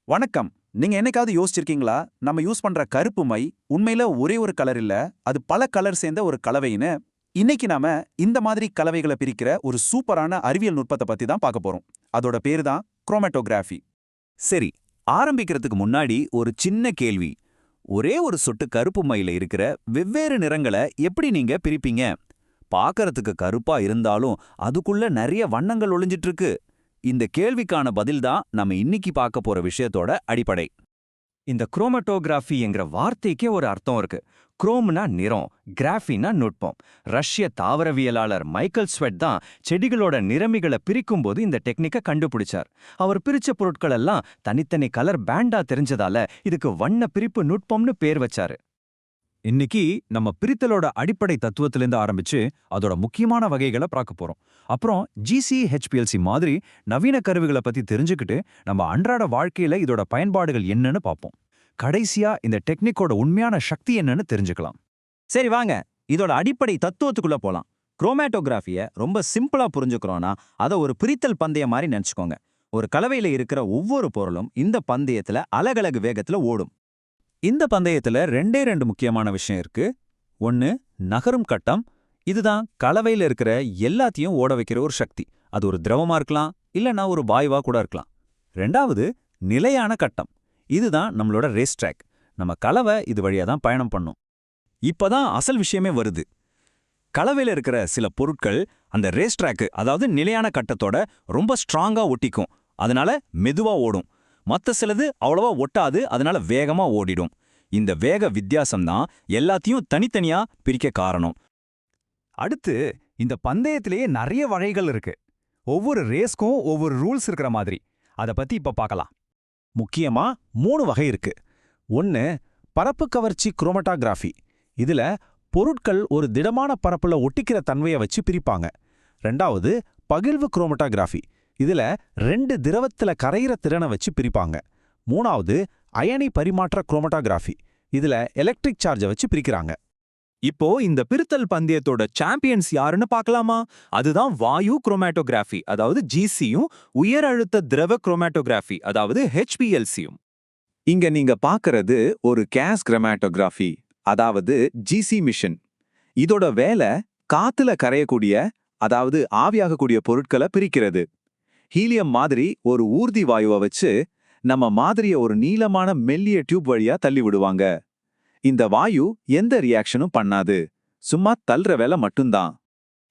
வணக்கம். நீங்க என்னைக்காவது யோசிச்சிருக்கீங்களா? நம்ம யூஸ் பண்ற கருப்பு மை உண்மையில ஒரே ஒரு கலர் இல்ல, அது பல கலர் சேர்ந்த ஒரு கலவைன்னு. இன்னைக்கு நாம இந்த மாதிரி கலவைகளை பிரிக்கிற ஒரு சூப்பரான அறிவியல் நுட்பத்தை பத்தி தான் பார்க்க போறோம். அதோட பேரு தான் குரோமேட்டோகிராஃபி. சரி, ஆரம்பிக்கிறதுக்கு முன்னாடி ஒரு சின்ன கேள்வி. ஒரே ஒரு சொட்டு கருப்பு மையில இருக்கிற வெவ்வேறு நிறங்களை எப்படி நீங்க பிரிப்பீங்க? பார்க்கறதுக்கு கருப்பா இருந்தாலும் அதுக்குள்ள நிறைய வண்ணங்கள் ஒளிஞ்சிட்டு இருக்கு. இந்த கேள்விக்கான பதில்தான் நம்ம இன்னைக்கு பார்க்க போற விஷயத்தோட அடிப்படை. இந்த குரோமட்டோகிராஃபி என்கிற வார்த்தைக்கே ஒரு அர்த்தம் இருக்கு. குரோம்னா நிறம், கிராஃபினா நுட்பம். ரஷ்ய தாவரவியலாளர் மைக்கேல் ஸ்வெட் தான் செடிகளோட நிறமிகளை பிரிக்கும்போது இந்த டெக்னிக்கை கண்டுபிடிச்சார். அவர் பிரிச்ச பொருட்கள் எல்லாம் தனித்தனி கலர் பேண்டா தெரிஞ்சதால இதுக்கு வண்ண பிரிப்பு நுட்பம்னு பேர் வச்சாரு. இன்னைக்கு நம்ம பிரித்தலோட அடிப்படை தத்துவத்திலிருந்து ஆரம்பிச்சு அதோட முக்கியமான வகைகளை பார்க்க போறோம். அப்புறம் GC/HPLC மாதிரி நவீன கருவிகளை பத்தி தெரிஞ்சுக்கிட்டு நம்ம அன்றாட வாழ்க்கையில இதோட பயன்பாடுகள் என்னன்னு பார்ப்போம். கடைசியா இந்த டெக்னிக்கோட உண்மையான சக்தி என்னன்னு தெரிஞ்சுக்கலாம். சரி வாங்க, இதோட அடிப்படை தத்துவத்துக்குள்ள போலாம். குரோமேட்டோகிராஃபியை ரொம்ப சிம்பிளா புரிஞ்சுக்கிறோம்னா அதை ஒரு பிரித்தல் பந்தயம் மாதிரி நினைச்சுக்கோங்க. ஒரு கலவையில இருக்கிற ஒவ்வொரு பொருளும் இந்த பந்தயத்துல அலகலகு வேகத்துல ஓடும். இந்த பந்தயத்துல ரெண்டு முக்கியமான விஷயம் இருக்கு. ஒன்னு, நகரும் கட்டம். இதுதான் கலவையில இருக்கிற எல்லாத்தையும் ஓட வைக்கிற ஒரு சக்தி. அது ஒரு திரவமா இருக்கலாம், இல்லைன்னா ஒரு வாயுவா கூட இருக்கலாம். ரெண்டாவது, நிலையான கட்டம். இதுதான் நம்மளோட ரேஸ் ட்ராக். நம்ம கலவை இது வழியா தான் பயணம் பண்ணும். இப்பதான் அசல் விஷயமே வருது. கலவையில இருக்கிற சில பொருட்கள் அந்த ரேஸ் ட்ராக்கு, அதாவது நிலையான கட்டத்தோட ரொம்ப ஸ்ட்ராங்கா ஒட்டிக்கும். அதனால மெதுவா ஓடும். மத்த சிலது அவ்வளவா ஒட்டாது, அதனால வேகமா ஓடிடும். இந்த வேக வித்தியாசம்தான் எல்லாத்தையும் தனித்தனியா பிரிக்க காரணம். அடுத்து, இந்த பந்தயத்திலேயே நிறைய வகைகள் இருக்கு. ஒவ்வொரு ரேஸ்க்கும் ஒவ்வொரு ரூல்ஸ் இருக்கிற மாதிரி. அதை பத்தி இப்ப பார்க்கலாம். முக்கியமா 3 வகை இருக்கு. ஒன்னு, பரப்பு கவர்ச்சி குரோமட்டோகிராஃபி. இதுல பொருட்கள் ஒரு திடமான பரப்புல ஒட்டிக்கிற தன்மையை வச்சு பிரிப்பாங்க. ரெண்டாவது, பகிர்வு குரோமட்டோகிராஃபி. இதுல 2 திரவத்துல கரையிற திறனை வச்சு பிரிப்பாங்க. மூணாவது, அயனி பரிமாற்ற குரோமட்டோகிராஃபி. இதுல எலக்ட்ரிக் சார்ஜை வச்சு பிரிக்கிறாங்க. இப்போ இந்த பிரித்தல் பந்தயத்தோட சாம்பியன்ஸ் யாருன்னு பார்க்கலாமா? அதுதான் வாயு குரோமேட்டோகிராஃபி, அதாவது GCயும், உயர் அழுத்த திரவ குரோமேட்டோகிராஃபி, அதாவது HPLCயும். இங்க நீங்க பார்க்கறது ஒரு கேஸ் கிரோமேட்டோகிராஃபி, அதாவது GC மிஷன். இதோட வேலை காத்துல கரையக்கூடிய, அதாவது ஆவியாகக்கூடிய பொருட்களை பிரிக்கிறது. ஹீலியம் மாதிரி ஒரு ஊர்தி வாயுவை வச்சு நம்ம மாதிரிய ஒரு நீளமான மெல்லிய டியூப் வழியா தள்ளி விடுவாங்க. இந்த வாயு எந்த ரியாக்ஷனும் பண்ணாது, சும்மா தள்ளுற வேலை மட்டும்தான்.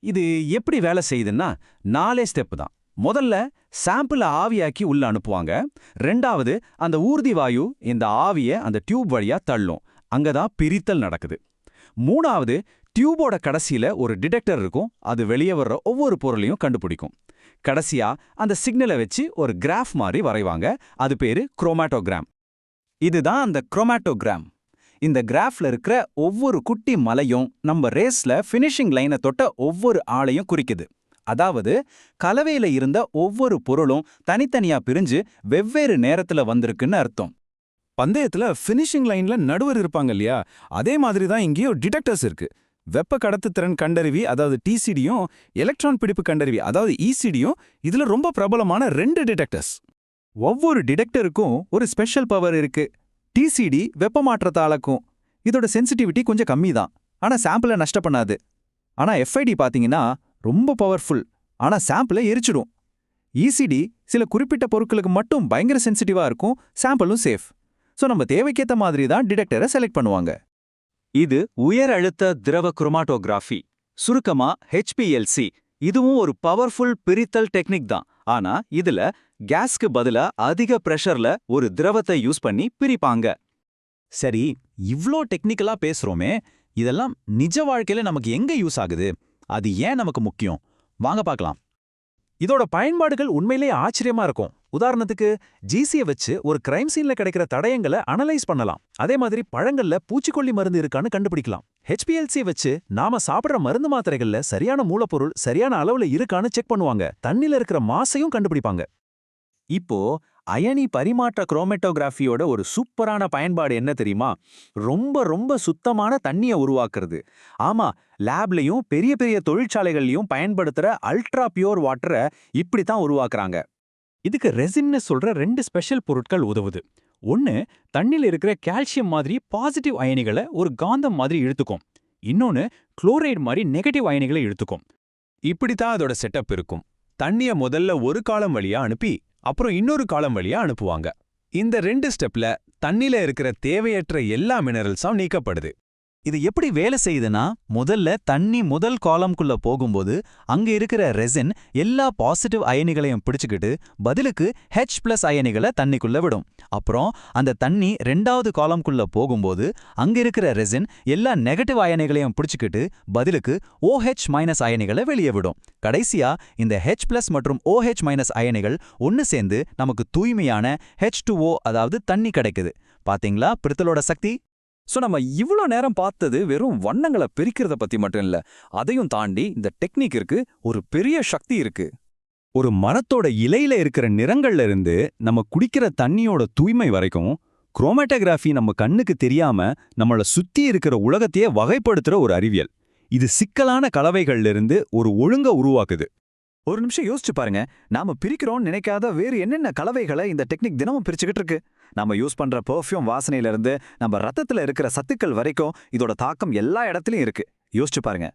இது எப்படி வேலை செய்யுதுன்னா 4 ஸ்டெப் தான். முதல்ல சாம்பிள ஆவியாக்கி உள்ள அனுப்புவாங்க. ரெண்டாவது, அந்த ஊர்தி வாயு இந்த ஆவியை அந்த டியூப் வழியா தள்ளும். அங்கதான் பிரித்தல் நடக்குது. மூணாவது, டியூபோட கடைசியில ஒரு டிடெக்டர் இருக்கும். அது வெளியே வர்ற ஒவ்வொரு பொருளையும் கண்டுபிடிக்கும். கடைசியா அந்த சிக்னலை வச்சு ஒரு கிராஃப் மாதிரி வரைவாங்க. அது பேரு குரோமேட்டோகிராம். இதுதான் அந்த குரோமேட்டோகிராம். இந்த கிராஃப்ல இருக்கிற ஒவ்வொரு குட்டி மலையும் நம்ம ரேஸ்ல ஃபினிஷிங் லைனை தொட்ட ஒவ்வொரு ஆளையும் குறிக்குது. அதாவது கலவையில இருந்த ஒவ்வொரு பொருளும் தனித்தனியா பிரிஞ்சு வெவ்வேறு நேரத்துல வந்திருக்குன்னு அர்த்தம். பந்தயத்துல ஃபினிஷிங் லைன்ல நடுவர் இருப்பாங்க இல்லையா, அதே மாதிரி தான் இங்கேயும் டிடெக்டர்ஸ் இருக்கு. வெப்ப கடத்துத்திறன் கண்டறிவி, அதாவது TCDயும், எலக்ட்ரான் பிடிப்பு கண்டறிவி, அதாவது ECDயும் இதுல ரொம்ப பிரபலமான 2 டிடெக்டர்ஸ். ஒவ்வொரு டிடெக்டருக்கும் ஒரு ஸ்பெஷல் பவர் இருக்கு. TCD வெப்ப மாற்றத்தை அளக்கும். இதோட சென்சிட்டிவிட்டி கொஞ்சம் கம்மி தான், ஆனா சாம்பிளை நஷ்ட பண்ணாது. ஆனா FID பாத்தீங்கன்னா ரொம்ப பவர்ஃபுல், ஆனா சாம்பிளை எரிச்சிடும். ECD சில குறிப்பிட்ட பொருட்களுக்கு மட்டும் பயங்கர சென்சிட்டிவா இருக்கும், சாம்பிளும் சேஃப். ஸோ நம்ம தேவைக்கேற்ற மாதிரி தான் டிடெக்டரை செலக்ட் பண்ணுவாங்க. இது உயர் அழுத்த திரவ குரோமட்டோகிராஃபி, சுருக்கமா HPLC. இதுவும் ஒரு பவர்ஃபுல் பிரித்தல் டெக்னிக் தான். ஆனா இதுல கேஸ்க்கு பதிலா அதிக பிரஷர்ல ஒரு திரவத்தை யூஸ் பண்ணி பிரிப்பாங்க. சரி, இவ்ளோ டெக்னிக்கலா பேசுறோமே, இதெல்லாம் நிஜ வாழ்க்கையில நமக்கு எங்க யூஸ் ஆகுது? அது ஏன் நமக்கு முக்கியம்? வாங்க பார்க்கலாம். இதோட பயன்பாடுகள் உண்மையிலேயே ஆச்சரியமா இருக்கும். உதாரணத்துக்கு, GCயை வச்சு ஒரு கிரைம் சீன்ல கிடைக்கிற தடயங்களை அனலைஸ் பண்ணலாம். அதே மாதிரி பழங்கள்ல பூச்சிக்கொல்லி மருந்து இருக்கான்னு கண்டுபிடிக்கலாம். HPLC வச்சு நாம சாப்பிடுற மருந்து மாத்திரைகள்ல சரியான மூலப்பொருள் சரியான அளவுல இருக்கான்னு செக் பண்ணுவாங்க. தண்ணில இருக்கிற மாசையும் கண்டுபிடிப்பாங்க. இப்போ அயனி பரிமாற்ற குரோமேட்டோகிராஃபியோட ஒரு சூப்பரான பயன்பாடு என்ன தெரியுமா? ரொம்ப ரொம்ப சுத்தமான தண்ணியை உருவாக்குறது. ஆமா, லேப்லயும் பெரிய பெரிய தொழிற்சாலைகள்லயும் பயன்படுத்துற அல்ட்ரா பியூர் வாட்டரை இப்படித்தான் உருவாக்குறாங்க. இதுக்கு ரெசின்னு சொல்ற 2 ஸ்பெஷல் பொருட்கள் உதவுது. ஒன்னு தண்ணில இருக்கிற கால்சியம் மாதிரி பாசிட்டிவ் அயனிகளை ஒரு காந்தம் மாதிரி இழுத்துக்கும். இன்னொன்னு குளோரைடு மாதிரி நெகட்டிவ் அயனிகளை இழுத்துக்கும். இப்படித்தான் அதோட செட்டப் இருக்கும். தண்ணிய முதல்ல ஒரு காலம் வழியா அனுப்பி அப்புறம் இன்னொரு காலம் வழியா அனுப்புவாங்க. இந்த 2 ஸ்டெப்ல தண்ணில இருக்கிற தேவையற்ற எல்லா மினரல்ஸும் நீக்கப்படுது. இது எப்படி வேலை செய்யுதுன்னா, முதல்ல தண்ணி முதல் காலம்குள்ள போகும்போது அங்க இருக்கிற ரெசின் எல்லா பாசிட்டிவ் அயனிகளையும் பிடிச்சுக்கிட்டு பதிலுக்கு H+ அயனிகளை தண்ணிக்குள்ள விடும். அப்புறம் அந்த தண்ணி 2வது காலம்குள்ள போகும்போது அங்க இருக்கிற ரெசின் எல்லா நெகட்டிவ் அயனிகளையும் பிடிச்சுக்கிட்டு பதிலுக்கு OH- அயனிகளை வெளியே விடும். கடைசியா இந்த H+ மற்றும் OH- அயனிகள் ஒன்னு சேர்ந்து நமக்கு தூய்மையான H2O, அதாவது தண்ணி கிடைக்குது. பாத்தீங்களா பிரித்தலோட சக்தி? சோ நம்ம இவ்ளோ நேரம் பார்த்தது வெறும் வண்ணங்களை பிரிக்கிறத பத்தி மட்டும் இல்ல, அதையும் தாண்டி இந்த டெக்னிக்கிற்கு ஒரு பெரிய சக்தி இருக்கு. ஒரு மரத்தோட இலையில இருக்கிற நிறங்கள்ல இருந்து நம்ம குடிக்கிற தண்ணியோட தூய்மை வரைக்கும் குரோமேட்டோகிராஃபி நம்ம கண்ணுக்கு தெரியாம நம்மள சுத்தி இருக்கிற உலகத்தையே வகைப்படுத்துற ஒரு அறிவியல். இது சிக்கலான கலவைகள்ல இருந்து ஒரு ஒழுங்க உருவாக்குது. ஒரு நிமிஷம் யோசிச்சு பாருங்க, நாம பிரிக்கிறோம்னு நினைக்காத வேறு என்னென்ன கலவைகளை இந்த டெக்னிக் தினமும் பிரிச்சுக்கிட்டு இருக்கு. நம்ம யூஸ் பண்ற பெர்ஃப்யூம் வாசனையில இருந்து நம்ம ரத்தத்துல இருக்கிற சத்துக்கள் வரைக்கும் இதோட தாக்கம் எல்லா இடத்துலயும் இருக்கு. யோசிச்சு பாருங்க.